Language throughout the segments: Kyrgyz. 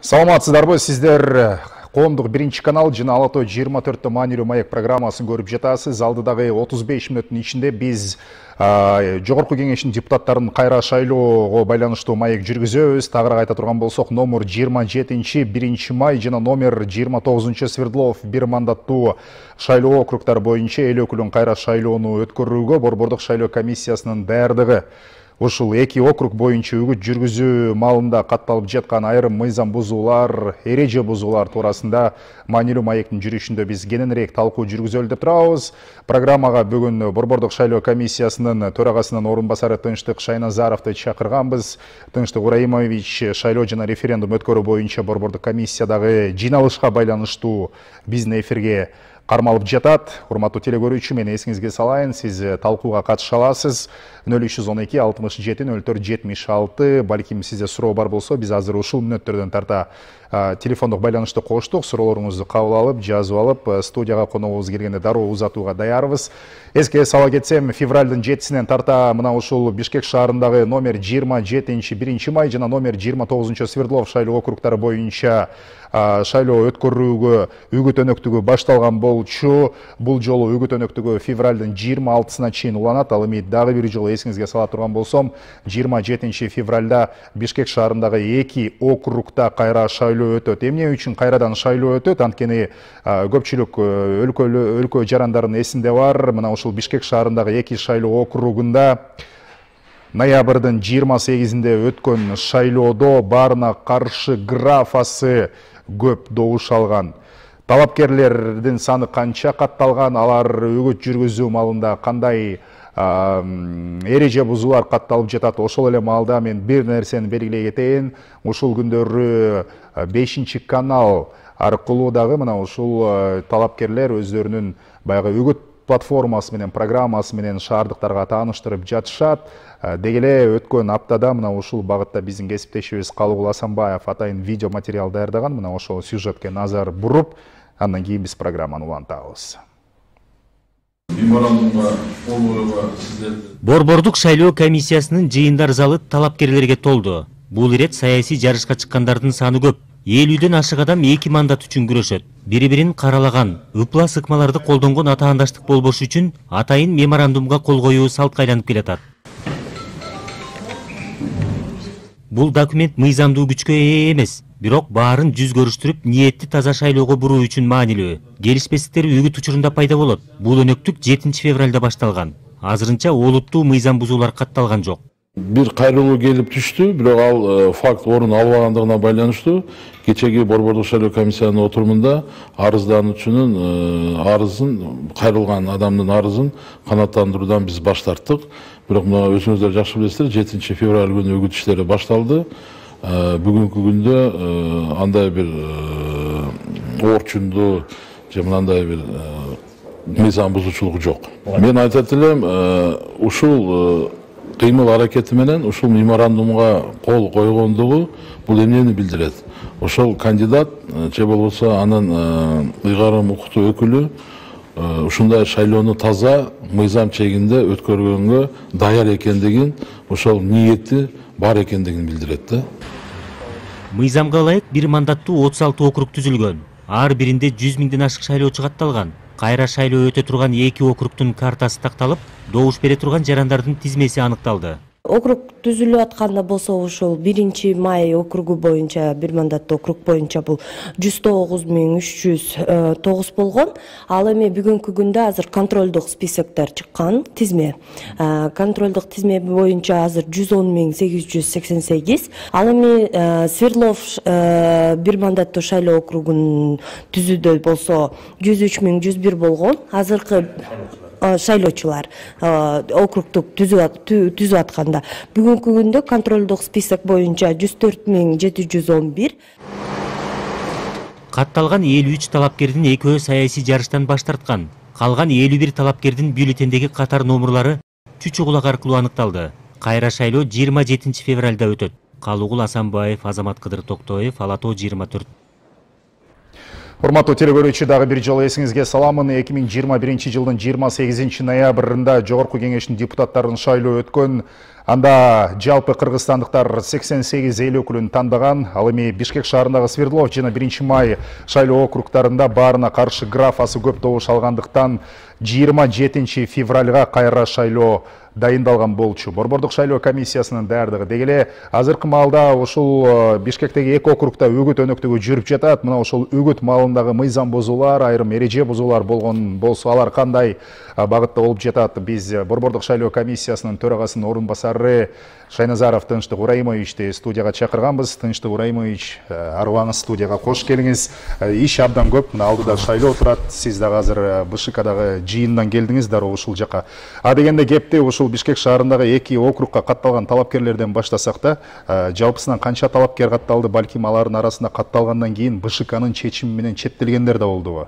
Саламатсыздарбы, сиздер коомдук биринчи канал жана Ала Тоо 24 маанилүү маек программасын көрүп жатасыз. Алдыдагы 35 мүнөттүн ичинде биз Жогорку кеңештин депутаттарын кайра шайлоого байланыштуу маек жүргүзөбүз. Тагыраак айта турган болсок, номер 27 1 май жана номер 29 Свердлов бир мандаттуу шайлоо округтары боюнча эл өкүлүн кайра шайлоону өткөрүүгө Борбордук шайлоо комиссиясынын даярдыгы ушул эки округ боюнча үгүт жүргүзүү маалында катталып жаткан айрым мыйзам бузуулар, эреже бузуулар туурасында маанилүү маектин жүрүшүндө биз кененирээк талкуу жүргүзөлү деп турабыз. Программага бүгүн Борбордук шайлоо комиссиясынын төрагасынын орун басары Тынчтык Шайназаровду чакырганбыз. Тынчтык Ибраимович шайлоо жана референдум өткөрүү боюнча Борбордук комиссиядагы жыйналышка байланыштуу биздин эфирге кармалып жатат. Урматтуу теле көрүүчү, мен эсиңизге салайын, сиз талкууга катыша аласыз. 0312 67 04 76. Балким сизде суроо бар болсо, биз азыр ушул мүнөттөрдөн тарта телефондук байланышты коштук. Суроолоруңузду кабыл алып, жазып алып, студияга коногубуз келгенде дароо узатууга даярбыз. Эске сала кетсем, февралдын 7-синен тарта мына ушул Бишкек шаарындагы номер 27 1 май жана номер 29 Свердлов шайлоо округтары боюнча шайлоо өткөрүүгө үгүт өнөктүгү башталган болчу. Бул жолу үгүт өнөктүгү февралдын 26-сына чейин уланат. Ал эми дагы бир жолу эсиңизге сала турган болсом, 27 февралда Бишкек шаарындагы эки округта кайра шайлоо өтөт. Эмне үчүн кайрадан шайлоо өтөт? Анткени көпчүлүк өлкө жарандарынын эсинде бар. Мына ушул Бишкек шаарындагы эки шайлоо округунда ноябрдын 28-inde өткөн шайлоодо баарына каршы графасы көп добуш алган. Талапкерлердин саны канча катталган, алар үгүт жүргүзүү маалында кандай эреже бузуулар катталып жатат? Ошол эле маалда мен бир нерсени белгилей кетейин. Ушул күндөрү 5 канал аркылуу дагы мына ушул талапкерлер өздөрүнүн баягы үгүт платформасы менен, программасы менен шаардыктарга тааныштырып жатышат. Деги эле өткөн аптада мына ушул багытта биздин кесиптешибиз Калыгул Асанбаев атайын видео материал даярдаган. Мына ошол сюжетке назар буруп, андан кийин биз программаны улантабыз. Борбордук шайлоо комиссиясынын жыйындар залы талапкерлерге толду. Бул ирет саясий жарышка чыккандардын саны көп. 50-дөн ашык адам эки мандат үчүн күрөшөт. Бири-бирин каралаган, ыпла сыкмаларды колдонгон атаандаштык болбош үчүн атайын меморандумга кол коюу салтка айланып келатат. Бул документ мыйзамдуу күчкө ээ эмес, бирок баарын жүз көрүштүрүп, ниетти таза шайлоого буруу үчүн маанилүү. Келишпестиктер үгүт учурунда пайда болот. Бул өнөктүк 7 февралда башталган. Азырынча олуттуу мыйзам бузуулар катталган жок. Бир кайрылуу келип түштү, бирок ал факт орун албагандыгына байланыштуу кечеги Борбордук шайлоо комиссиянын отурумунда арыздануучунун арызын, кайрылган адамдын арызын канааттандыруудан биз баш тарттык. Бирок мына өзүңүздөр жакшы билесиздер, 7 февраль күнү үгүт иштери башталды. Бүгүнкү күндө андай бир орчундуу же мындай бир мыйзам бузуучулук жок. Мен айтат элем, ушул кыймыл аракети менен ушул меморандумга кол койгондугу бул эмнени билдирет? Ошол кандидат же болбосо анын ыйгарым укуктуу өкүлү ушундай шайлоону таза мыйзам чегинде өткөргөнгө даяр экендигин, ошол ниети бар экендигин билдирет да. Мыйзамга ылайык бир мандаттуу 36 округ түзүлгөн. Ар биринде 100 миңден ашык шайлоочу катталган. Кайра шайлоо өтө турган эки округтун картасы такталып, добуш бере турган жарандардын тизмеси аныкталды. Округ түзүлүп атканда болсо ушул 1 май округу боюнча, бир мандаттуу округ боюнча бул 109.309 болгон. Ал эми бүгүнкү күндө азыр контролдук списоктор чыккан тизме. Контролдук тизме боюнча азыр 110.888. Ал эми Свердлов бир мандаттуу шайлоо округун түзүүдө болсо 103.101 болгон. Азыркы шайлоочулар округтук түзүп атканда бүгүнкү күндө контролдук список боюнча 104.711. Катталган 53 талапкердин экөө саясий жарыштан баш тарткан. Калган 51 талапкердин бюллетендеги катар номерлары чүчү кулак аркылуу аныкталды. Кайра шайлоо 27 февралда өтөт. Калыгул Асанбаев, Азамат Кыдыр Токтоев, Ала Тоо 24. Урматтуу телекөрүүчү, дагы бир жолу эсиңизге саламын. 2021 жылдын 28 ноябрында Жогорку Кеңештин депутаттарынын шайлоо өткөн. Анда жалпы кыргызстандыктар 88 эл өкүлүн тандаган. Ал эми Бишкек шаарындагы Свердлов жана 1 май шайлоо округтарында баарына каршы графасы көп добуш алгандыктан 27 февралга кайра шайлоо дайындалган болчу. Борбордук шайлоо комиссиясынын даярдыгы дегеле азыркы маалда ушул Бишкектеги 2 округда үгүт өнөктүгү жүрүп жатат. Мына ушул үгүт маалындагы мыйзам бузуулар, айрым эреже бузуулар болгон болсо, алар кандай багытта болуп жатат? Биз Борбордук шайлоо комиссиясынын төрагасынын орун басары Шайназаров Тынчтык Урайымовичти студияга чакырганбыз. Тынчтык Урайымович, арыбаңыз студияга кош келиңиз. Иш абдан көп, мына алдыда шайлоо турат. Сиз дагы азыр БШКдагы жыйындан келдиңиз дароо ушул жака. А дегенде кепти ушул Бишкек шаарындагы 2 округка катталган талапкерлерден баштасак да, жалпысынан канча талапкер катталды? Балким алардын арасында катталгандан кийин БШКнын чечими менен четтелгендер да болдубу?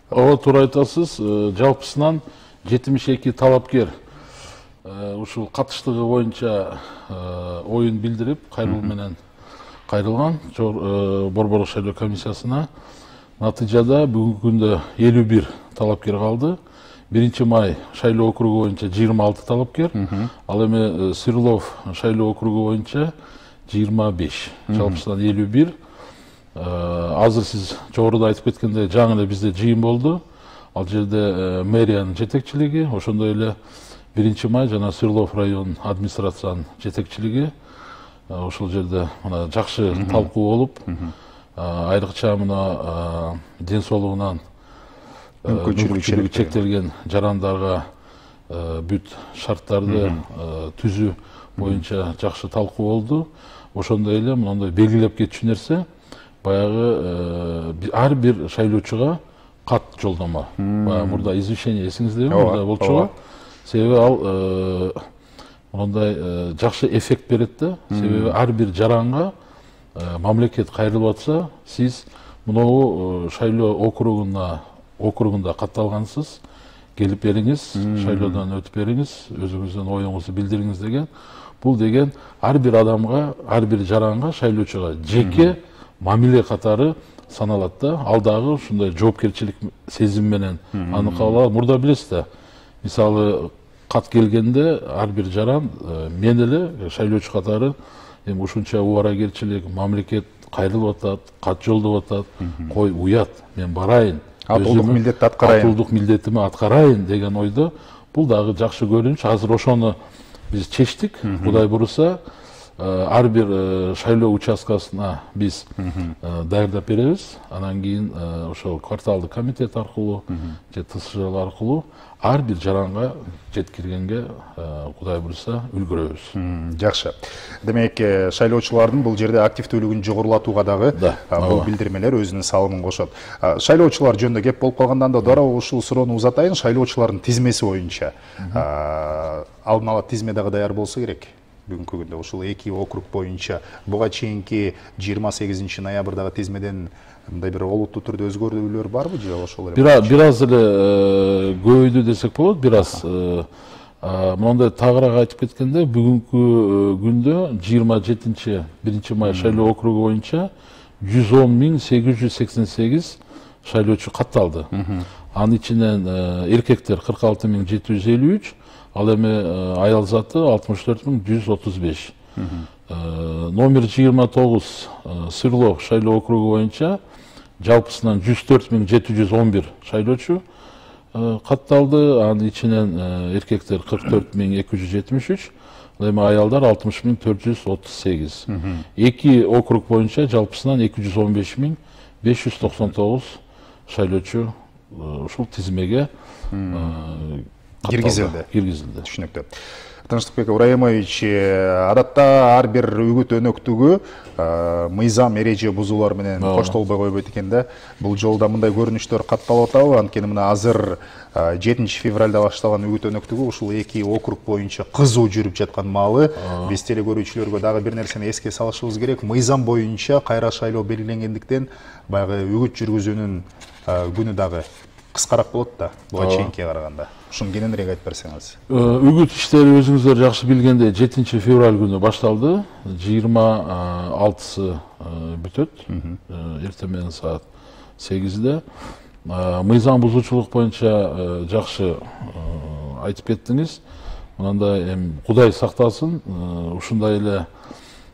Ооба, туура айтасыз. Жалпысынан 72 талапкер ушул катыштыгы боюнча оюн билдирип, кайрылуу менен кайрылган Борбордук шайлоо комиссиясына. Натыйжада бүгүнкү күндө 51 талапкер калды. 1 май шайлоо округу боюнча 26 талапкер, ал эми Свердлов шайлоо округу боюнча 25, жалпысынан 51. Азыр сиз жогоруда айтып кеткендей, жаңы эле бизде жыйын болду. Ал жерде мэриянын жетекчилиги, ошондой эле 1 май жана Свердлов район администрациянын жетекчилиги, ошол жерде мына жакшы талкуу болуп, айрыкча мына ден соолугунан мүмкүнчүлүгү чектелген жарандарга бүт шарттарды түзүү боюнча жакшы талкуу болду. Ошондой эле мындай белгилеп кетчү нерсе, баягы ар бир шайлоочуга кат жолдомо. Баягы мурда извещение эсиңиздеби? Мурда болчу. Себеби ал мындай жакшы эффект берет да. Себеби ар бир жаранга мамлекет кайрылып атса, сиз мынау шайлоо округунда катталгансыз, келип бериңиз, шайлоодон өтүп бериңиз, өзүңүздүн оюңузду билдириңиз деген. Бул деген ар бир адамга, ар бир жаранга, шайлоочуга жеке мамиле катары саналат да. Ал дагы ушундай жоопкерчилик сезим менен аны кабыл алат. Мурда билесиз да, мисалы кат келгенде ар бир жаран мен эле шайлоочу катары эми ушунча убаракерчилик, мамлекет кайрылып атат, кат жолдоп атат, кой уят, мен барайын, атуулдук милдетти аткарайын, атуулдук милдетими аткарайын деген ойдо. Бул дагы жакшы көрүнүш. Азыр ошону биз чечтик. Кудай буурса, ар бир шайлоо участкасына биз даярдап беребиз. Анан кийин ошол кварталдык комитет аркылуу же ТСЖ аркылуу ар бир жаранга жеткиргенге Кудай буйрса үлгүрөбүз. Жакшы. Демек, шайлоочулардын бул жерде активдүүлүгүн жогорулатууга дагы бул билдирмелер өзүнүн салымын кошот. Шайлоочулар жөнүндө кеп болуп калгандан да дароо ушул суроону узатайын. Шайлоочулардын тизмеси боюнча алдын ала тизме дагы даяр болсо керек. Бүгүнкү күндө ушул 2 округ боюнча буга чейинки 28 ноябрдагы тизмеден мындай бир олуттуу түрдө өзгөрүүлөр барбы же ошол эле? Бир аз эле көбөйдү десек болот, бир аз. Мындай тагыраак айтып кеткенде, бүгүнкү күндө 27 1 май шайлоо округу боюнча 110.888 шайлоочу катталды. Анын ичинен эркектер 46.753, ал эми аял заты 64.135. Номер 29 Свердлов шайлоо округу боюнча жалпысынан 104.711 шайлоочу катталды. Анын ичинен эркектер 44.273, ал эми аялдар 60.438. 2 округ боюнча жалпысынан 215.599 шайлоочу ушул тизмеге киргизилди. Түшүнүктүү. Тынчтыкбек Урайымович, адатта ар бир үгүт өнөктүгү мыйзам эреже бузуулар менен коштолбой койбойт экен да. Бул жолда мындай көрүнүштөр катталып атабы? Анткени мына азыр 7 февралда башталган үгүт өнөктүгү ушул 2 округ боюнча кызуу жүрүп жаткан маалы. Биз телекөрүүчүлөргө дагы бир нерсени эске салышыбыз керек. Мыйзам боюнча кайра шайлоо белгиленгендиктен баягы үгүт жүргүзүүнүн күнү дагы кыскараак болот да, буга чейинкиге караганда. Ушуну кененирээк айтып берсеңиз. Үгүт иштери өзүңүздөр жакшы билгендей 7 февраль күнү башталды. 26-сы бүтөт. Эртең менен саат 2008'de. Мыйзам бузуучулук боюнча жакшы айтып кеттиңиз. Мынанда эми Кудай сактасын, ушундай эле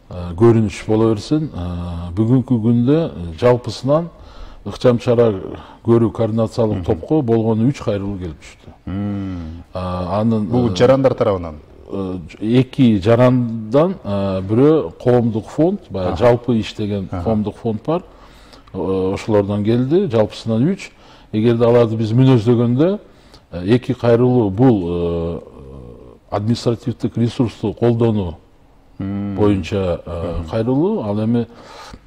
көрүнүш боло берсин. Бүгүнкү күндө жалпысынан ыкчам чара көрүү координациялык топко болгону 3 кайрылуу келип түштү. Бул жарандар тарабынан? 2 жарандан, бирөө коомдук фонд, жалпы иштеген коомдук фонд бар. Ошолордон келди, жалпысынан 3. Эгерде аларды биз мүнөздөгөндө 2 кайрылуу бул административдик ресурсту колдонуу боюнча кайрылуу, ал эми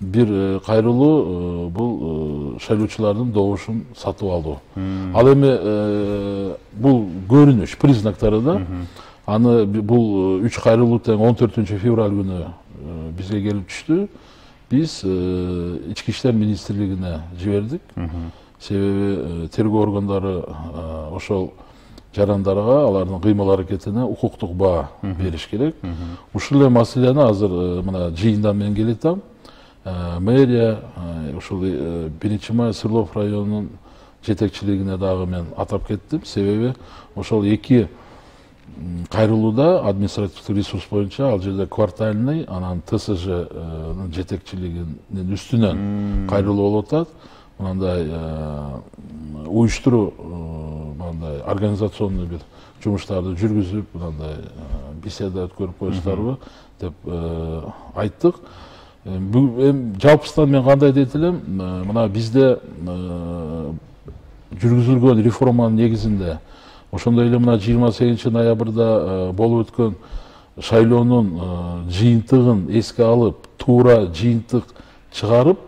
бир кайрылуу бул шайлоочулардын добушун сатып алуу. Ал эми бул көрүнүш признактары да. Аны бул 3 кайрылуу тең 14 февраль күнү бизге келип түштү. Биз Ички иштер министрлигине жибердик. Себеби тергөө органдары ошол жарандарга алардын кыймыл аракетине укуктук баа бериш керек. Ушул эле маселени азыр мына жыйындан мен келетам. Мэрия, ушул 1-Май Сырлов районунун жетекчилигине дагы мен атап кеттим. Себеби ошол 2 кайрылууда административдик ресурс боюнча ал жерде квартальный, анан ТСЖнын жетекчилигинин үстүнөн кайрылуу болуп атат. Мындай уюштуруу, мындай организационный бир жумуштарды жүргүзүп, мындай беседа өткөрүп коюштарбы деп айттык. Жалпысынан мен кандай дейт элем, мына бизде жүргүзүлгөн реформанын негизинде ошондой эле мына 28 ноябрда болуп өткөн шайлоонун жыйынтыгын эске алып, туура жыйынтык чыгарып,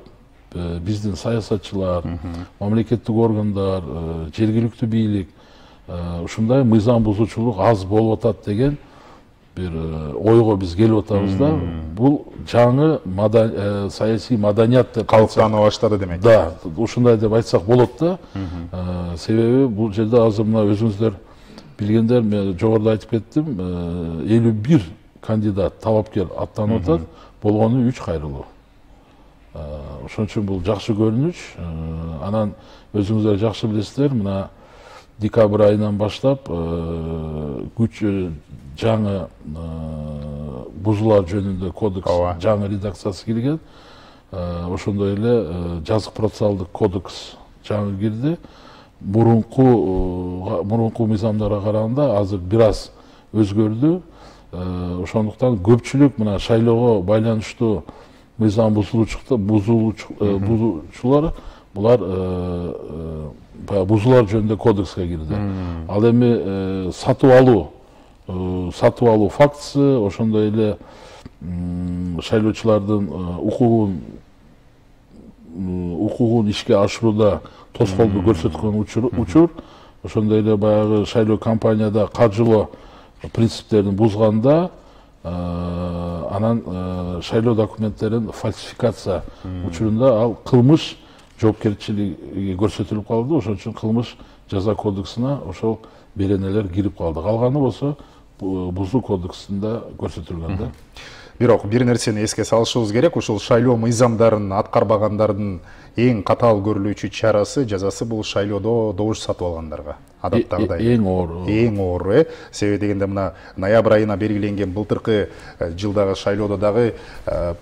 биздин саясатчылар, мамлекеттик органдар, жергиликтүү бийлик ушундай мыйзам бузуучулук аз болуп атат деген бир ойго биз келип атабыз да. Бул жаңы саясий маданият деп калыптана баштады демек. Да, ушундай деп айтсак болот да. Себеби бул жерде азыр мына өзүңүздөр билгендер, мен жогоруда айтып кеттим, 51 кандидат, талапкер аттанып атат, болгону 3 кайрылуу. Ошон үчүн бул жакшы көрүнүш. Анан өзүңүздөр жакшы билесиздер, мына декабрь айынан баштап күч жаңы бузулар жөнүндө кодекс жаңы редакциясы кирген. Ошондой эле жазык процессуалдык кодекс жаңы кирди. Мурунку мыйзамдарга караганда азыр бир аз өзгөрдү. Ошондуктан көпчүлүк мына шайлоого байланыштуу мыйзам бузуучулар булар бузулар жөнүндө кодекске кирди. Ал эми сатып алуу фактысы, ошондой эле шайлоочулардын укугун ишке ашырууда тоскоолдук көрсөткөн учур, ошондой эле баягы шайлоо кампанияда каржылоо принциптерин бузганда, анан шайлоо документтерин фальсификация учурунда ал кылмыш жоопкерчилиги көрсөтүлүп калды. Ошон үчүн кылмыш жаза кодексине ошол беренелер кирип калды. Калганы болсо бузуу кодексинде көрсөтүлгөн да. Бирок бир нерсени эске салышыбыз керек, ушул шайлоо мыйзамдарын аткарбагандардын эң катаал көрүлүүчү чарасы, жазасы бул шайлоодо добуш сатып алгандарга. Адаттагыдай. Эң оор. Себеби дегенде мына ноябрь айына белгиленген былтыркы жылдагы шайлоодо дагы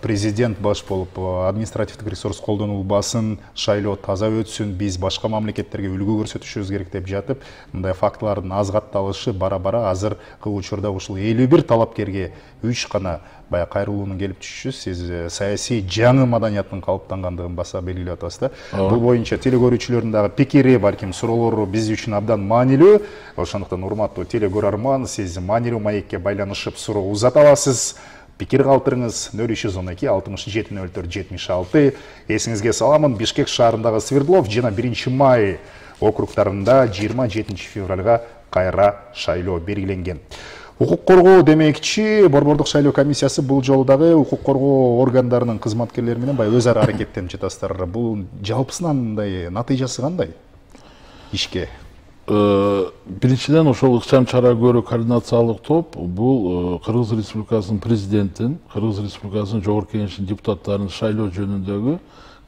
президент баш болуп административдик ресурс колдонулбасын, шайлоо таза өтсүн, биз башка мамлекеттерге үлгү көрсөтүшүбүз керек деп жатып, мындай фактылардын аз катталышы бара-бара азыркы учурда ушул 51 талапкерге 3 гана баягы кайрылуунун келип түшүшү, сиз саясий жаңы маданияттын калыптангандыгын баса белгилеп атасыз да. Бул боюнча телекөрүүчүлөрдүн дагы пикири, балким суроолору биз үчүн абдан маанилүү. Ошондуктан урматтуу телекөрөрман, сиз маанилүү маекке байланышып суроо узата аласыз. Пикир калтырыңыз 0312 67 04 76. Эсиңизге саламын, Бишкек шаарындагы Свердлов жана 1-Май округдарында 27 февралга кайра шайлоо белгиленген. Укук коргоо демекчи, Борбордук шайлоо комиссиясы бул жолу дагы укук коргоо органдарынын кызматкерлери менен өз ара аракеттенип жатасыздар. Бул жалпысынан мындай натыйжасы кандай ишке? Биринчиден ошол ыкчам чара көрүү координациялык топ бул Кыргыз Республикасынын президентин, Кыргыз Республикасынын жогорку кеңешинин депутаттарын шайлоо жөнүндөгү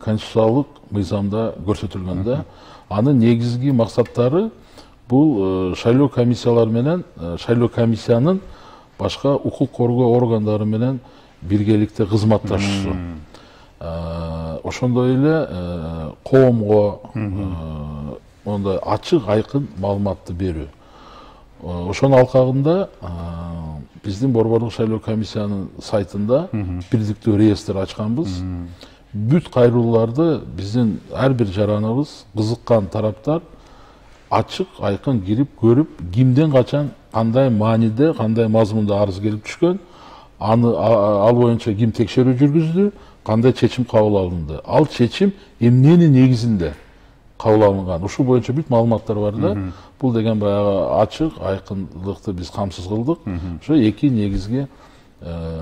конституциялык мыйзамда көрсөтүлгөн да. Анын негизги максаттары бул шайлоо комиссиялары менен шайлоо комиссиянын башка укук коргоо органдары менен биргеликте кызматташуусу. Ошондой эле коомго ондай ачык айкын маалыматты берүү. Ошонун алкагында биздин Борборлук шайлоо комиссиянын сайтында бирдиктүү реестр ачканбыз. Бүт кайрылууларды биздин ар бир жараныбыз, кызыккан тараптар ачык айкын кирип көрүп, кимден качан кандай мааниде, кандай мазмунда арыз келип түшкөн, ал боюнча ким текшерүү жүргүздү, кандай чечим кабыл алынды. Ал чечим эмненин негизинде кабыл алынган. Ушул боюнча бүт маалыматтар бар да. Бул деген баягы ачык айкындыкты биз камсыз кылдык. Ошо эки негизги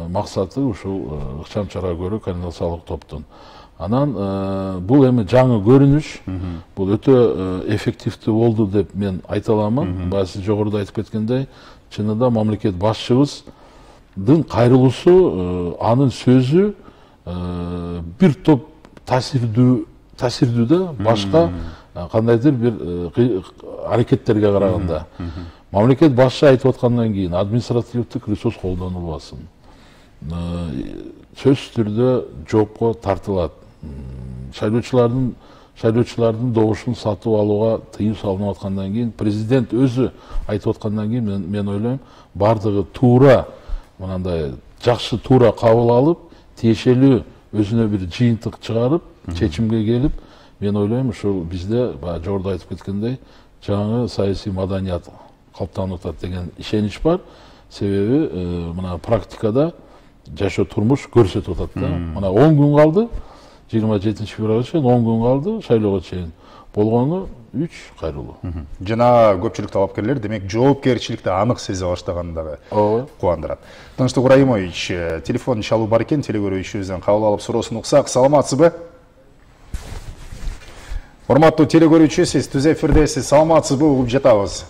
максаты ушул ыкчам чара көрүү координациялык топтун. Анан бул эми жаңы көрүнүш, бул өтө эффективдүү болду деп мен айта аламын. Баягы сиз жогоруда айтып кеткендей, чынында мамлекет башчыбыздын кайрылуусу, анын сөзү бир топ таасирдүү да башка кандайдыр бир аракеттерге караганда. Мамлекет башчы айтып аткандан кийин административдик ресурс колдонулбасын. Сөзсүз түрдө жоопко тартылат. Шайлоочулардын добушун сатып алууга тыюу салынып аткандан кийин, президент өзү айтып аткандан кийин мен ойлойм, бардыгы туура, мынандай жакшы туура кабыл алып, тиешелүү өзүнө бир жыйынтык чыгарып, чечимге келип, мен ойлойм, ушул бизде жогоруда айтып кеткендей, жаңы саясий маданият калыптанып атат деген ишенич бар. Себеби мына практикада жашоо турмуш көрсөтүп атат да. Мына 10 күн калды, 27 февралга чейин 10 күн калды, шайлоого чейин. Болгону 3 кайрылуу. Жана көпчүлүк талапкерлер демек жоопкерчиликти анык сезе баштагандыгы кубандырат. Тынчтык Ибраимович, телефон чалуу бар экен, телекөрүүчүбүздөн кабыл алып суроосун уксак. Саламатсызбы? Урматтуу телекөрүүчү, сиз түз эфирдесиз. Саламатсызбы? Угуп жатабыз.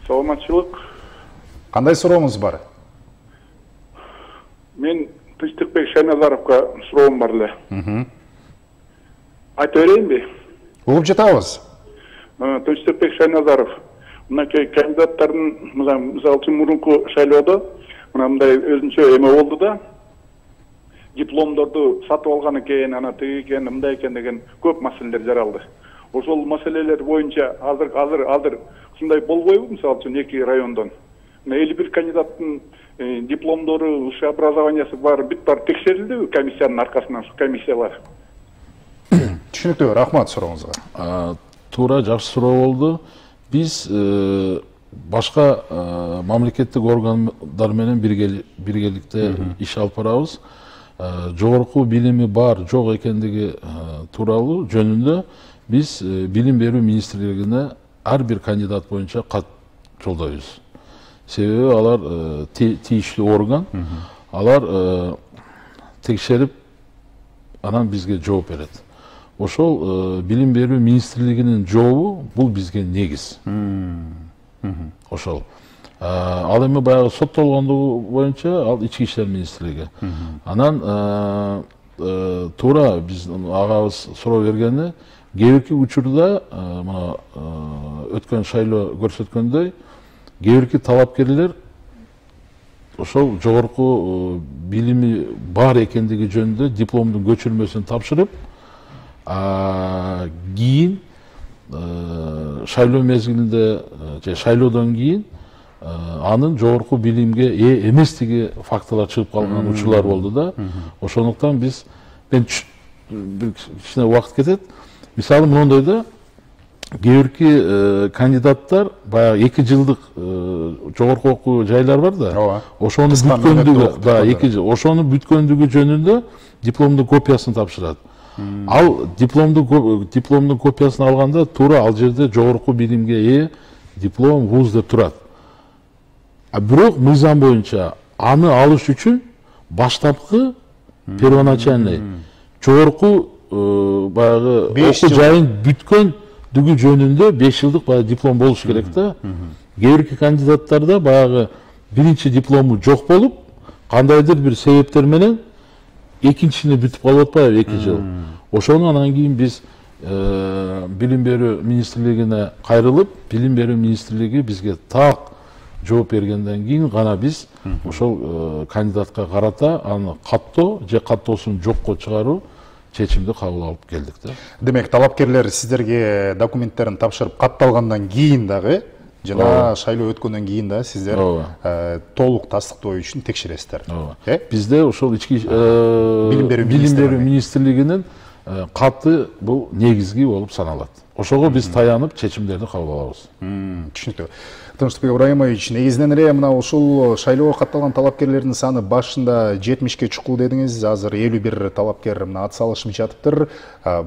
Саламатчылык. Кандай сурооңуз бар? Мен Тынчтыкбек Шайназаровго суроом бар эле. Айта берейинби? Угуп жатабыз. Тынчтыкбек Шайназаров. Мынакей кандидаттардын, мисалы үчүн мурунку шайлоодо мындай өзүнчө эме болду да. Дипломдорду сатып алган экен, ана тиги экен, мындай экен деген көп маселелер жаралды. Ошол маселелер боюнча азыр ушундай болбойбу, мисалы үчүн эки райондон. 51 кандидаттын дипломдору, высшее образованиясы бар, бүт бар текшерилдиби комиссиянын аркасынан, комиссиялар? Түшүнүктүү, рахмат сурооңузга. Туура, жакшы суроо болду. Биз башка мамлекеттик органдар менен биргеликте иш алып барабыз. Жогорку билими бар, жок экендиги тууралуу жөнүндө биз билим берүү министрлигине ар бир кандидат боюнча кат жолдойбуз. Себеби алар тийиштүү орган, алар текшерип анан бизге жооп берет. Ошол билим берүү министрлигинин жообу бул бизге негиз. Ошол. Ал эми баягы соттолгондугу боюнча ал ички иштер министрлиги. Анан туура биз агабыз суроо бергени, кээ бирки учурда мына өткөн шайлоо көрсөткөндөй, кээ бирки талапкерлер ошол жогорку билими бар экендиги жөнүндө дипломдун көчүрмөсүн тапшырып, кийин шайлоо мезгилинде же шайлоодон кийин анын жогорку билимге ээ эместиги фактылар чыгып калган учурлар болду да. Ошондуктан биз бир кичине убакыт кетет. Мисалы мондой да, кээ бирки кандидаттар баягы 2 жылдык жогорку окуу жайлар бар да. Ошону бүткөндүгү жөнүндө дипломдун копиясын тапшырат. Ал дипломдун копиясын алганда туура ал жерде жогорку билимге ээ диплом вуз деп турат. Бирок мыйзам боюнча аны алыш үчүн баштапкы первоначальный жогорку баягы окуу жайын бүткөндүгү жөнүндө 5 жылдык баягы диплом болуш керек да. Кээ бирки кандидаттарда баягы биринчи диплому жок болуп, кандайдыр бир себептер менен экинчисине бүтүп калып атпайбы 2 жыл. Ошону анан кийин биз билим берүү министрлигине кайрылып, билим берүү министрлиги бизге так жооп бергенден кийин гана биз ошол кандидатка карата аны каттоо же каттоосун жокко чыгаруу чечимди кабыл алып келдик да. Демек, талапкерлер сиздерге документтерин тапшырып катталгандан кийин дагы жана шайлоо өткөндөн кийин да сиздер толук тастыктоо үчүн текшересиздер. Бизде ошол ички билим берүү министрлигинин каты бул негизги болуп саналат. Ошого биз таянып чечимдерди кабыл алабыз. Түшүнүктүү. Тынчтыкбек Ыбрайымович, негизинен эле мына ушул шайлоого катталган талапкерлердин саны башында 70ке чукул дедиңиз, азыр 51 талапкер мына ат салышып жатыптыр.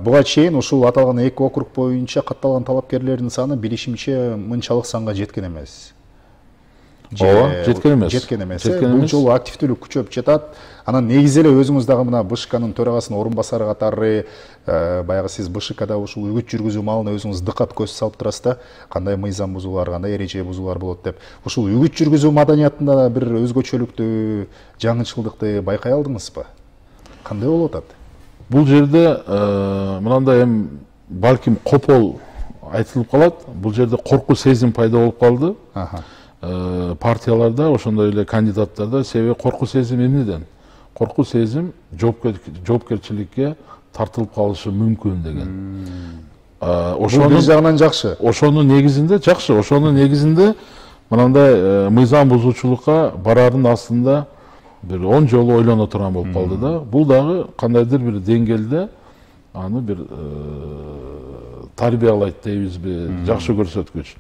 Буга чейин ушул аталган 2 округ боюнча катталган талапкерлердин саны билишимче мынчалык санга жеткен эмес. Жеткен эмес. Жеткен эмес. Бул жолу активдүүлүк күчөп жатат. Анан негизи эле өзүңүз дагы мына БШКнын төрагасынын орун басары катары баягы сиз БШКда ушул үгүт жүргүзүү маалына өзүңүз дыкат көз салып турасыз да, кандай мыйзам бузуулар, кандай эреже бузуулар болот деп. Ушул үгүт жүргүзүү маданиятында бир өзгөчөлүктү, жаңычылдыкты байкай алдыңызбы? Кандай болуп атат? Бул жерде мынандай балким копол айтылып калат. Бул жерде коркуу сезим пайда болуп калды. Партияларда, ошондой эле кандидаттарда. Себеби коркуу сезим эмнеден? Коркуу сезим жоопкерчиликке тартылып калышы мүмкүн деген. Ошонун бир жагынан жакшы. Ошонун негизинде жакшы. Ошонун негизинде мынандай мыйзам бузуучулукка бараардын астында бир 10 жолу ойлоно турган болуп калды да. Бул дагы кандайдыр бир деңгээлде аны бир тарбиялайт дейбизби, жакшы көрсөткүч.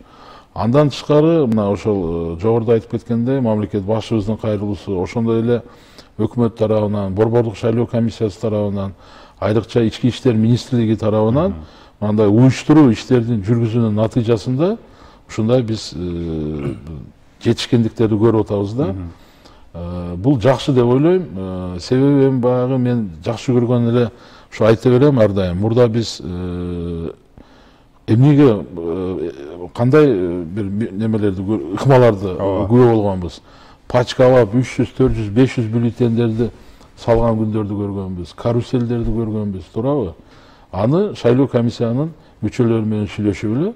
Андан тышкары мына ошол жогоруда айтып кеткендей, мамлекет башчыбыздын кайрылуусу, ошондой эле өкмөт тарабынан, Борбордук шайлоо комиссиясы тарабынан, айрыкча ички иштер министрлиги тарабынан мындай уюштуруу иштердин жүргүзүүнүн натыйжасында ушундай биз жетишкендиктерди көрүп атабыз да. Бул жакшы деп ойлойм. Себеби баягы мен жакшы көргөн эле ушу айта берем ар дайым. Мурда биз эмнеге кандай бир немелерди, ыкмаларды күбө болгонбуз. Пачкалап 300, 400, 500 бюллетендерди салган күндөрдү көргөнбүз, каруселдерди көргөнбүз, туурабы? Аны шайлоо комиссиянын мүчөлөрү менен сүйлөшүп эле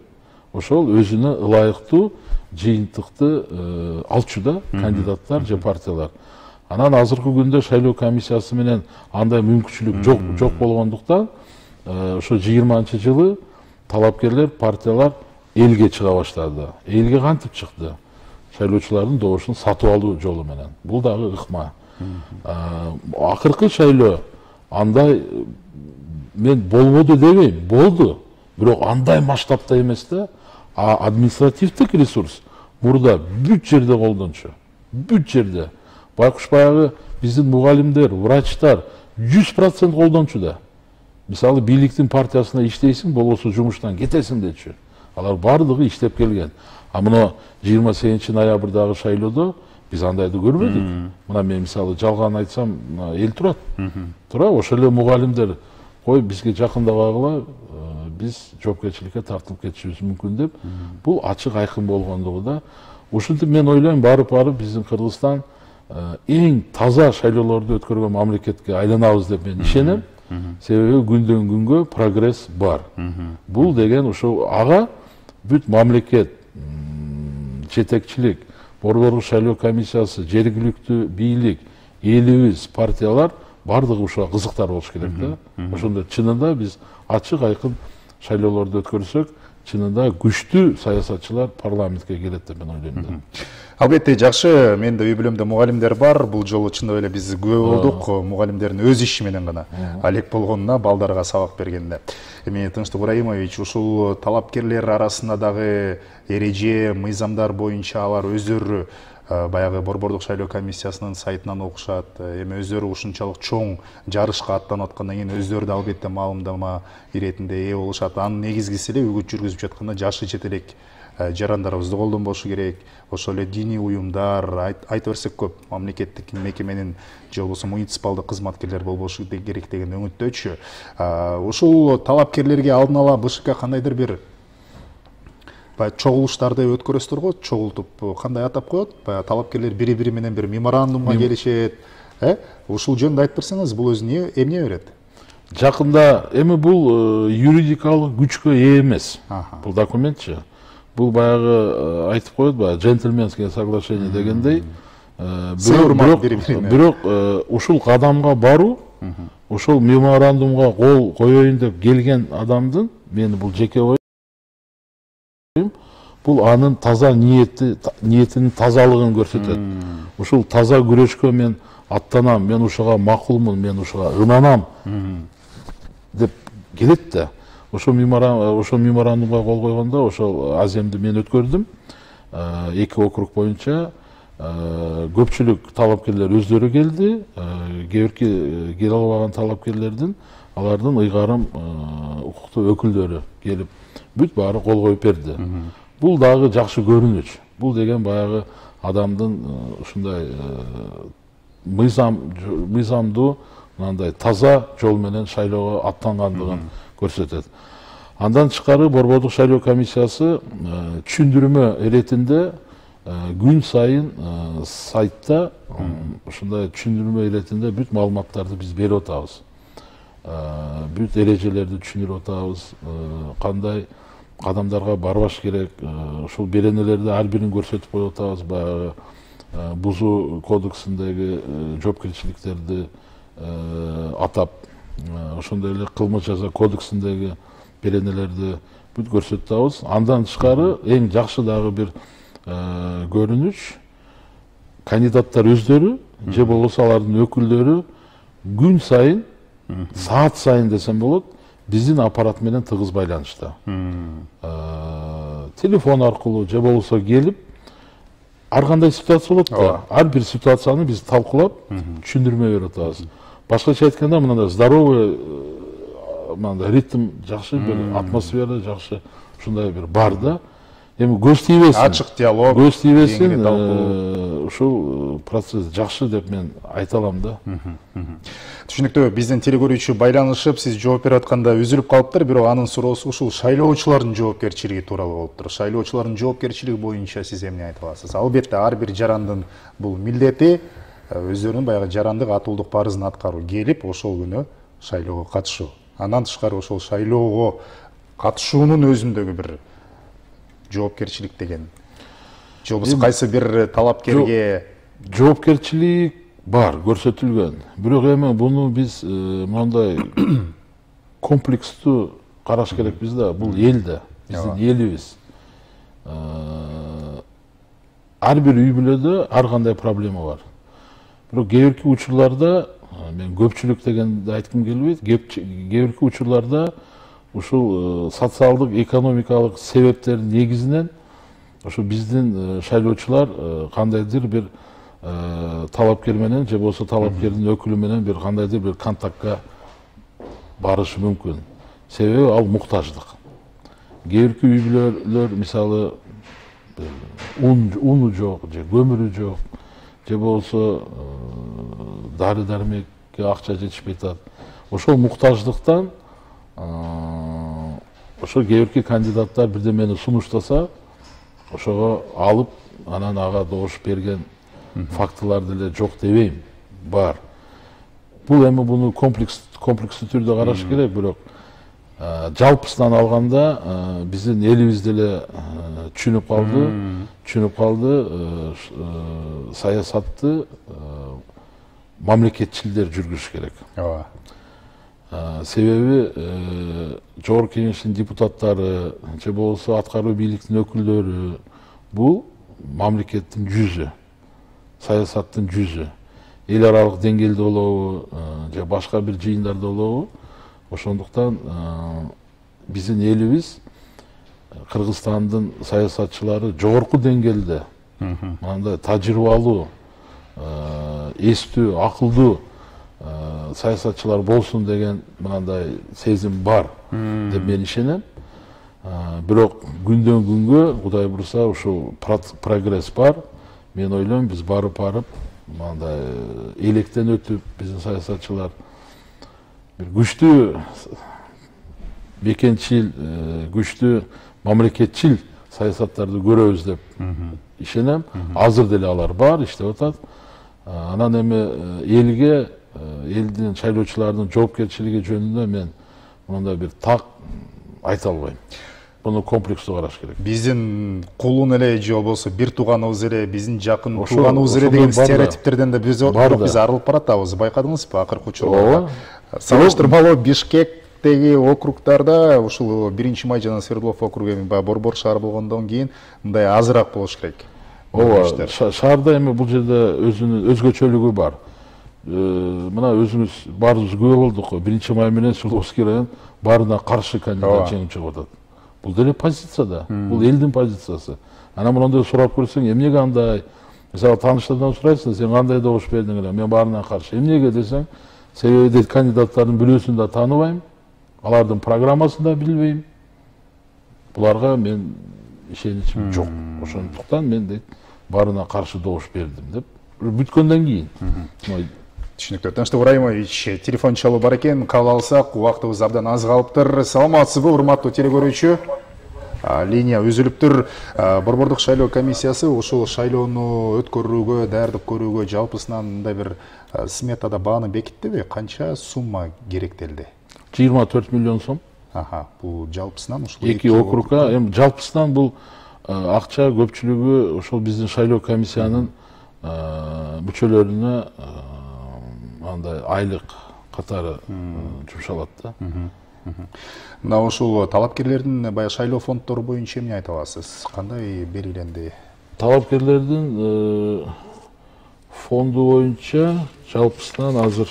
ошол өзүнө ылайыктуу жыйынтыкты алчу да кандидаттар же партиялар. Анан азыркы күндө шайлоо комиссиясы менен андай мүмкүнчүлүк жок болгондуктан ошо 20-жылы талапкерлер, партиялар элге чыга баштады. Элге кантип чыкты? Шайлоочулардын добушун сатып алуу жолу менен. Бул дагы ыкма. Акыркы шайлоо андай мен болбоду дебейм, болду. Бирок андай масштабта эмес да. Административдик ресурс мурда бүт жерде колдончу. Бүт жерде. Байкуш баягы биздин мугалимдер, врачтар 100% колдончу да. Мисалы бийликтин партиясына иштейсиң, болбосо жумуштан кетесиң дечү. Алар бардыгы иштеп келген. А мына 28 ноябрдагы шайлоодо биз андайды көрбөдүк. Мына мен мисалы жалган айтсам, эл турат. Тура, ошол эле мугалимдер кой бизге жакындабагыла, биз жоопкерчиликке тартылып кетишибиз мүмкүн деп. Бул ачык айкын болгондугу да. Ушинтип мен ойлойм, барып биздин Кыргызстан эң таза шайлоолорду өткөргөн мамлекетке айланабыз деп мен ишенем. Себеби күндөн күнгө прогресс бар. Бул деген ошо ага бүт мамлекет, жетекчилик, Борбордук шайлоо комиссиясы, жергиликтүү бийлик, элибиз, партиялар бардыгы ушуга кызыктар болуш керек да. Ошондо чынында биз ачык айкын шайлоолорду өткөрсөк, чынында күчтүү саясатчылар парламентке келет деп мен ойлойм да. Албетте жакшы, менде үй бүлөмдө мугалимдер бар. Бул жолу чындап эле биз күбө болдук мугалимдердин өз иши менен гана алек болгонуна, балдарга сабак бергенде. Эми Тынчтык Ыбрайымович, ушул талапкерлер арасында дагы эреже, мыйзамдар боюнча алар өздөрү баягы Борбордук шайлоо комиссиясынын сайтынан окушат. Эми өздөрү ушунчалык чоң жарышка аттанып аткандан кийин өздөрү да албетте маалымдама иретинде ээ болушат. Анын негизгиси эле үгүт жүргүзүп жатканда жашы жете элек жарандарыбызды колдонбошу керек. Ошол эле диний уюмдар, айта берсек көп мамлекеттик мекеменин же болбосо муниципалдык кызматкерлер болбошу керек деген өңүттөчү. Ушул талапкерлерге алдын ала БШК кандайдыр бир чогулуштарды өткөрөсүздөр го, чогултуп кандай атап коет? Талапкерлер бири-бири менен бир меморандумга келишет, Ушул жөнүндө айтып берсеңиз, бул өзү эмне берет? Жакында эми бул юридикалык күчкө ээ эмес. Бул документчи. Бул баягы айтып коет, баягы джентльменское соглашение дегендей. Бирок ушул кадамга баруу, ушул меморандумга кол коеюн деп келген адамдын, мени бул жеке оюм, бул анын таза ниетинин тазалыгын көрсөтөт. Ушул таза күрөшкө мен аттанам, мен ушуга макулмун, мен ушуга ынанам деп келет да. Ошол меморандумга кол койгондо ошол аземди мен өткөрдүм. 2 округ боюнча көпчүлүк талапкерлер өздөрү келди. Кээ бирки келе албаган талапкерлердин, алардын ыйгарым укуктуу өкүлдөрү келип, бүт баары кол коюп берди. Бул дагы жакшы көрүнүч. Бул деген баягы адамдын ушундай мыйзамдуу, мындай таза жол менен шайлоого аттангандыгын көрсөтөт. Андан тышкары Борбордук шайлоо комиссиясы түшүндүрмө иретинде күн сайын сайтта ушундай түшүндүрмө иретинде бүт маалыматтарды биз берип атабыз. Бүт эрежелерди түшүндүрүп атабыз. Кандай кадамдарга барбаш керек, ушул беренелерди ар бирин көрсөтүп коюп атабыз. Баягы бузуу кодексиндеги жоопкерчиликтерди атап, ошондой эле кылмыш жаза кодексиндеги беренелерди бүт көрсөтүп атабыз. Андан тышкары эң жакшы дагы бир көрүнүш, кандидаттар өздөрү же болбосо алардын өкүлдөрү күн сайын, саат сайын десем болот, биздин аппарат менен тыгыз байланышта. Телефон аркылуу же болбосо келип, ар кандай ситуация болот да, ар бир ситуацияны биз талкуулап, түшүндүрмө берип атабыз. Башкача айтканда, мындай здоровый ритм жакшы, бир атмосфера жакшы, ушундай бир бар да. Эми көз тийбесин. Ачык диалог. Көз тийбесин, ушул процесс жакшы деп мен айта алам да. Түшүнүктүү, биздин телекөрүүчү байланышып, сиз жооп берип атканда үзүлүп калыптыр, бирок анын суроосу ушул шайлоочулардын жоопкерчилиги тууралуу болуптур. Шайлоочулардын жоопкерчилиги боюнча сиз эмне айта аласыз? Албетте, ар бир жарандын бул милдети өздөрүнүн баягы жарандык атуулдук парызын аткаруу, келип ошол күнү шайлоого катышуу. Андан тышкары ошол шайлоого катышуунун өзүндөгү бир жоопкерчилик деген. Же болбосо кайсы бир талапкерге жоопкерчилик бар, көрсөтүлгөн. Бирок эми буну биз мындай комплекстүү караш керекпиз да. Бул эл да, биздин элибиз. Ар бир үй бүлөдө ар кандай проблема бар. Бирок кээ бирки учурларда, мен көпчүлүк дегенди айткым келбейт, кээ бирки учурларда ушул социалдык, экономикалык себептердин негизинен ошо биздин шайлоочулар кандайдыр бир талапкер менен же болбосо талапкердин өкүлү менен бир кандайдыр бир контактка барышы мүмкүн. Себеби ал муктаждык. Кээ бирки үй бүлөлөр мисалы уну жок, же көмүрү жок, же болбосо дары дармекке акча жетишпей атат. Ошол муктаждыктан ошо кээ бирки кандидаттар бирдемени сунуштаса, ошого алып, анан ага добуш берген фактылар деле жок дебейм, бар. Бул эми буну комплекстүү түрдө караш керек, бирок жалпысынан алганда биздин элибиз деле түшүнүп калды, саясатты мамлекетчилдер жүргүзүш керек. Себеби жогорку кеңештин депутаттары же болбосо аткаруу бийликтин өкүлдөрү бул мамлекеттин жүзү, саясаттын жүзү. Эл аралык деңгээлде болобу же башка бир жыйындарда болобу, ошондуктан биздин элибиз, Кыргызстандын саясатчылары жогорку деңгээлде, мындай тажрыйбалуу, эстүү, акылдуу саясатчылар болсун деген мындай сезим бар деп мен ишенем. Бирок күндөн күнгө Кудай бурса ушул прогресс бар. Мен ойлойм, биз барып мындай электен өтүп, биздин саясатчылар бир күчтүү бекенчил, күчтүү мамлекетчил саясаттарды көрөбүз деп ишенем. Азыр деле алар бар, иштеп атат. Анан эми элге, элдин шайлоочулардын жоопкерчилиги жөнүндө мен мындай бир так айта албайм. Буну комплекстүү караш керек. Биздин кулун эле же болбосо бир тууганыбыз эле, биздин жакын тууганыбыз эле деген стереотиптерден да биз арылып баратабыз. Байкадыңызбы акыркы учурларда? Салыштырмалуу Бишкектеги округдарда ушул 1-Май жана Свердлов округу борбор шаар болгондон кийин мындай азыраак болуш керек. Ооба, шаарда эми бул жерде өзүнүн өзгөчөлүгү бар. Мына өзүңүз баарыбыз күбө болдук. 1-Май менен Свердловский район баарына каршы кандидат жеңип чыгып атат. Бул деле позицияда, бул элдин позициясы. Анан мындай сурап көрсөң, эмнеге андай? Мисалы тааныштардан сурайсың, сен кандай добуш бердиң эле? Мен баарына каршы. Эмнеге десең, себеби кандидаттардын бирөөсүн да тааныбайм, алардын программасын да билбейм. Буларга мен ишеничим жок. Ошондуктан мен дейт баарына каршы добуш бердим деп бүткөндөн кийин. Түшүнүктүү. Тынчтык Ыбрайымович, телефон чалуу бар экен, кабыл алсак, убактыбыз абдан аз калыптыр. Саламатсызбы, урматтуу телекөрүүчү? Линия үзүлүптүр. Борбордук шайлоо комиссиясы ушул шайлоону өткөрүүгө, даярдык көрүүгө жалпысынан мындай бир сметада бааны бекиттиби? Канча сумма керектелди? 24 миллион сом. Бул жалпысынан ушул эки округга, эми жалпысынан бул акча көпчүлүгү ошол биздин шайлоо комиссиянын мүчөлөрүнө андай айлык катары жумшалат да. Мына ушул талапкерлердин баягы шайлоо фонддору боюнча эмне айта аласыз? Кандай белгиленди? Талапкерлердин фонду боюнча жалпысынан азыр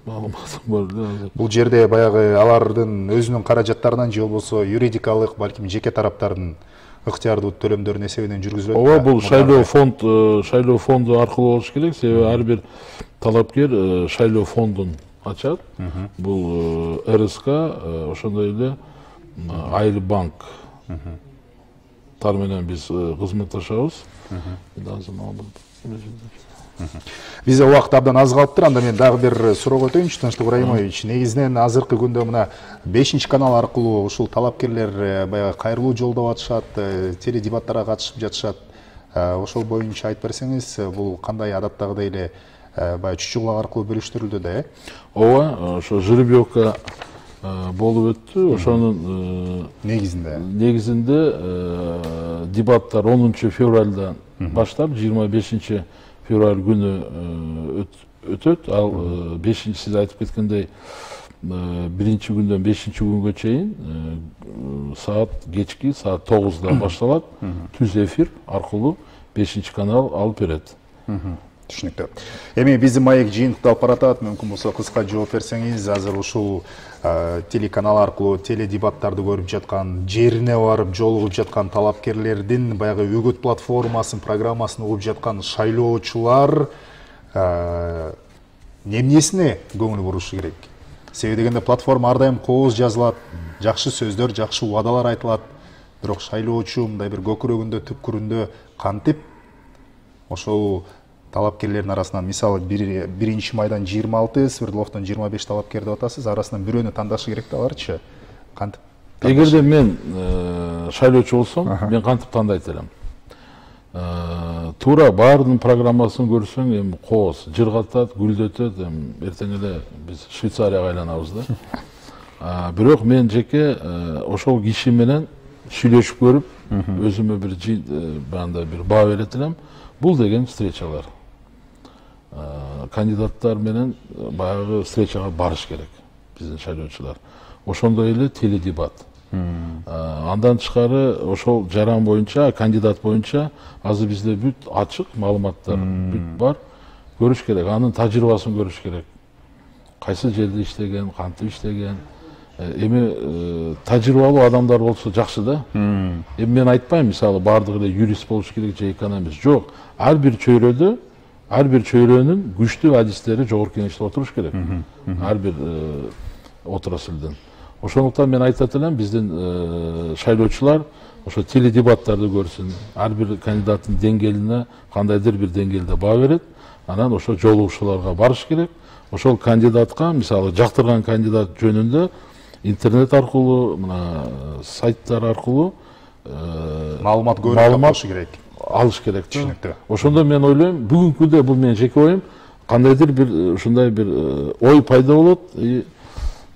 маалыматым бар эле. Бул жерде баягы алардын өзүнүн каражаттарынан же болбосо юридикалык, балким жеке тараптардын ыктыярдуу төлөмдөрүнүн эсебинен жүргүзүлөт. Ооба, бул шайлоо фонду аркылуу болуш керек, себеби ар бир талапкер шайлоо фондун ачат. Бул РСК, ошондой эле Айыл банк тар менен биз кызматташабыз. Бизде убакыт абдан аз калыптыр. Анда мен дагы бир суроо өтөйүнчү, Тынчтык Ыбрайымович. Негизинен азыркы күндө мына 5-канал аркылуу ушул талапкерлер баягы кайрылуу жолдоп атышат, теледебаттарга катышып жатышат. Ошол боюнча айтып берсеңиз, бул кандай адаттагыдай эле баягы чучугулак аркылуу бөлүштүрүлдү да, э? Ооба, ошо жеребьевка болуп өттү. Ошонун негизинде дебаттар 10 февралдан баштап 25 февраль күнү өтөт. Ал 5 сиз айтып кеткендей 1 күндөн 5 күнгө чейин кечки саат 9-да башталат. Түз эфир аркылуу 5-канал алып берет. Түшүнүктүү. Эми биздин маек жыйынтыкталып баратат. Мүмкүн болсо кыска жооп берсеңиз, азыр ушул телеканал аркылуу теледебаттарды көрүп жаткан, жерине барып жолугуп жаткан талапкерлердин баягы өгөт платформасын, программасын угуп жаткан шайлоочулар эмнесине көңүл бурушу керек? Себеби дегенде платформа ар дайым кооз жазылат, жакшы сөздөр, жакшы убадалар айтылат. Бирок шайлоочу мындай бир көкүрөгүндө, түпкүрүндө кантип ошол талапкерлердин арасынан, мисалы 1-Майдан 26, Свердловдон 25 талапкер деп атасыз, арасынан бирөөнү тандашы керек да аларчы. Кантип? Эгерде мен шайлоочу болсом, мен кантип тандайт элем? Туура баарынын программасын көрсөң, эми кооз, жыргатат, гүлдөтөт, эртең эле биз Швейцарияга айланабыз да. Бирок мен жеке ошол киши менен сүйлөшүп көрүп, өзүмө бир баа берет элем. Бул деген встречалар. Кандидаттар менен баягы встречага барыш керек биздин шайлоочулар. Ошондой эле теледебат. Андан тышкары ошол жаран боюнча, кандидат боюнча азыр бизде бүт ачык маалыматтар бүт бар. Көрүш керек, анын тажрыйбасын көрүш керек. Кайсы жерде иштеген, кантип иштеген. Эми тажрыйбалуу адамдар болсо жакшы да. Эми мен айтпайм, мисалы баардыгы эле юрист болуш керек же экономист. Жок, ар бир чөйрөнүн күчтүү адистери жогорку кеңеште отуруш керек. Ар бир отраслдын. Ошондуктан мен айтат элем, биздин шайлоочулар ошо теледебаттарды көрсүн, ар бир кандидаттын деңгээлине кандайдыр бир деңгээлде баа берет, анан ошо жолугушууларга барыш керек. Ошол кандидатка, мисалы жактырган кандидат жөнүндө интернет аркылуу, мына сайттар аркылуу маалымат көрүп тапташы керек. алыш керек. Түшүнүктүү. Ошондо мен ойлойм, бүгүнкү күндө бул менин жеке оюм, кандайдыр бир ушундай бир ой пайда болот,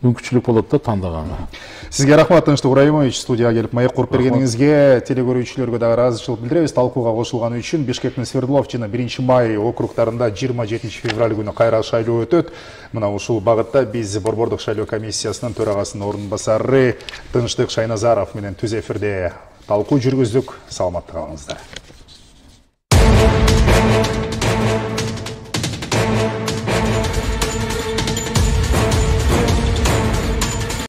мүмкүнчүлүк болот да тандаганга. Сизге рахмат, Тынчтык Ибраимович, студияга келип маек куруп бергениңизге, телекөрүүчүлөргө дагы ыраазычылык билдиребиз. Талкууга кошулганы үчүн Бишкектин Свердлов жана 1-Май округдарында 27 февраль күнү кайра шайлоо өтөт. Мына ушул багытта биз Борбордук шайлоо комиссиясынын төрагасынын ордун басары Тынчтык Шайназаров менен түз эфирде талкуу жүргүздүк. Саламатта калыңыздар.